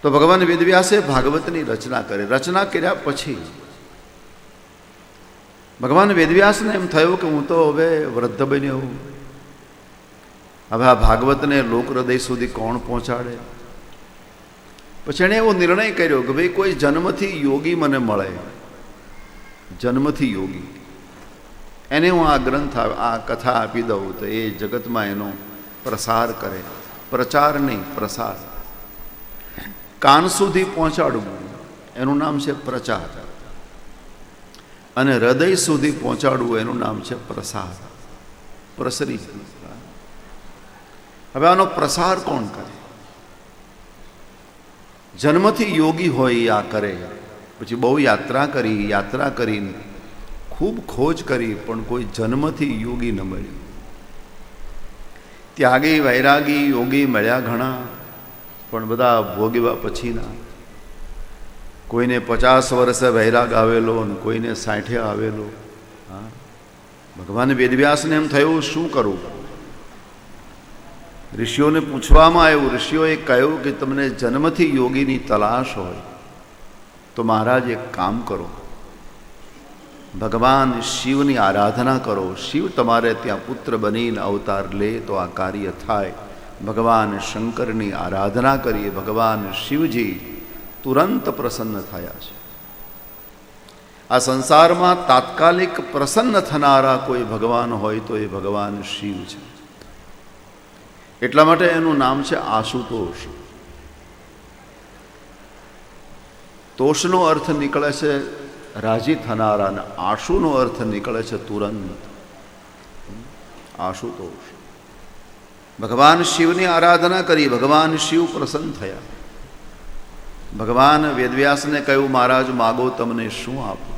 તો ભગવાન વેદવ્યાસે ભાગવતની રચના કરી. રચના કર્યા પછી ભગવાન વેદવ્યાસને એમ થયું કે હું તો હવે વૃદ્ધ બન્યો, હવે આ ભાગવતને લોક હૃદય સુધી કોણ પહોંચાડે? પછી એણે એવો નિર્ણય કર્યો કે ભાઈ કોઈ જન્મથી યોગી મને મળે, જન્મથી યોગી, એને હું આ ગ્રંથ આ કથા આપી દઉં તો એ જગતમાં એનો પ્રસાર કરે. પ્રચાર નહીં, પ્રસાર. કાન સુધી પહોંચાડવું એનું નામ છે પ્રચાર, અને હૃદય સુધી પહોંચાડવું એનું નામ છે પ્રસાર. પ્રસરી. હવે આનો પ્રસાર કોણ કરે? જન્મથી યોગી હોય એ આ કરે. પછી બહુ યાત્રા કરીને ખૂબ ખોજ કરી, પણ કોઈ જન્મથી યોગી ન મળ્યું. ત્યાગી વૈરાગી યોગી મળ્યા ઘણા, પણ બધા ભોગવ્યા પછીના. કોઈને 50 વર્ષે વૈરાગ આવેલો અને કોઈને 60 આવેલો. હા, ભગવાન વેદવ્યાસને એમ થયું શું કરું? ઋષિઓને પૂછવામાં આવ્યું. ઋષિઓએ કહ્યું કે તમને જન્મથી યોગીની તલાશ હોય તો મહારાજ એક કામ કરો, ભગવાન શિવની આરાધના કરો. શિવ તમારે ત્યાં પુત્ર બનીને અવતાર લે તો આ કાર્ય થાય. ભગવાન શંકરની આરાધના કરીએ. ભગવાન શિવજી તુરંત પ્રસન્ન થયા છે. આ સંસારમાં તાત્કાલિક પ્રસન્ન થનારા કોઈ ભગવાન હોય તો એ ભગવાન શિવ છે. એટલા માટે એનું નામ છે આશુતોષ. તોષનો અર્થ નીકળે છે રાજી થનારા, અને આશુનો અર્થ નીકળે છે તુરંત. આશુતોષ. ભગવાન શિવની આરાધના કરી, ભગવાન શિવ પ્રસન્ન થયા. ભગવાન વેદવ્યાસને કહ્યું મહારાજ માગો તમને શું આપું?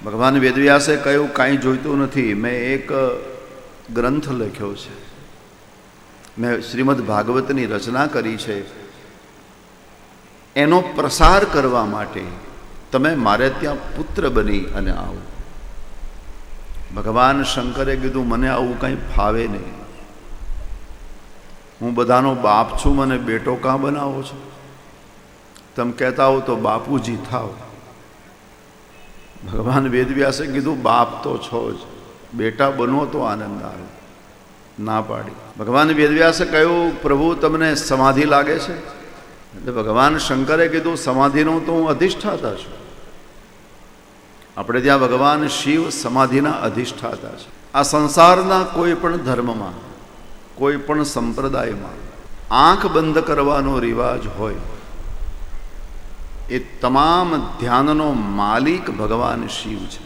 ભગવાન વેદવ્યાસે કહ્યું કાંઈ જોઈતું નથી, મેં એક ગ્રંથ લખ્યો છે, મેં શ્રીમદ ભાગવતની રચના કરી છે, એનો પ્રસાર કરવા માટે તમે મારે ત્યાં પુત્ર બની અને આવો. ભગવાન શંકરે કીધું મને આવું કંઈ ફાવે નહીં, હું બધાનો બાપ છું, મને બેટો કાં બનાવો છો? તમે કહેતા હો તો બાપુજી થાવ. ભગવાન વેદવ્યાસે કીધું બાપ તો છો જ, બેટા બનો તો આનંદ આવે. ના પાડી. ભગવાન વેદવ્યાસે કહ્યું પ્રભુ તમને સમાધિ લાગે છે? એટલે ભગવાન શંકરે કીધું સમાધિનો તો હું અધિષ્ઠાતા છું. આપણે ત્યાં ભગવાન શિવ સમાધિના અધિષ્ઠાતા છે. આ સંસારના કોઈ પણ ધર્મમાં, કોઈ પણ સંપ્રદાયમાં આંખ બંધ કરવાનો રિવાજ હોય, એ તમામ ધ્યાનનો માલિક ભગવાન શિવ છે.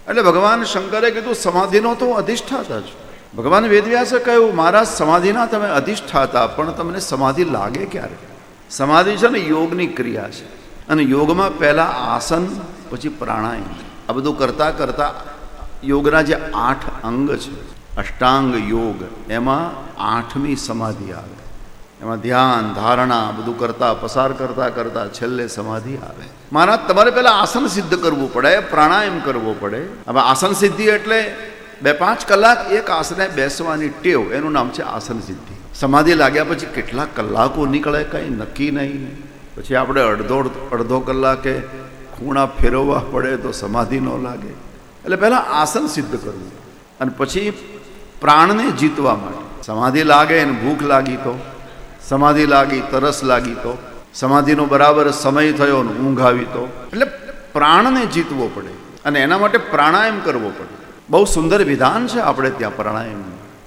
એટલે ભગવાન શંકરે કીધું સમાધિનો તો હું અધિષ્ઠાતા છું. ભગવાન વેદવ્યાસે કહ્યું મારા સમાધિના તમે અધિષ્ઠાતા, પણ તમને સમાધિ લાગે ક્યારે? સમાધિ છે ને યોગની ક્રિયા છે, અને યોગમાં પહેલાં આસન, પછી પ્રાણાયામ. આ બધું કરતાં કરતાં યોગના જે 8 અંગ છે, અષ્ટાંગ યોગ, એમાં 8મી સમાધિ આવે. એમાં ધ્યાન ધારણા બધું પસાર કરતાં છેલ્લે સમાધિ આવે. મહારાજ તમારે પહેલાં આસન સિદ્ધ કરવું પડે, પ્રાણાયામ કરવો પડે. હવે આસન સિદ્ધિ એટલે 2-5 કલાક એક આસને બેસવાની ટેવ, એનું નામ છે આસન સિદ્ધિ. સમાધિ લાગ્યા પછી કેટલા કલાકો નીકળે કંઈ નક્કી નહીં. પછી આપણે અડધો કલાકે ખૂણા ફેરવવા પડે તો સમાધિ ન લાગે. એટલે પહેલાં આસન સિદ્ધ કરવું, અને પછી પ્રાણને જીતવા માટે સમાધિ લાગે ને ભૂખ લાગી તો, સમાધિ લાગી તરસ લાગી તો, સમાધિનો બરાબર સમય થયો ને ઊંઘ આવી તો, એટલે પ્રાણને જીતવો પડે, અને એના માટે પ્રાણાયામ કરવો પડે. બહુ સુંદર વિધાન છે આપણે ત્યાં પ્રાણાયામ.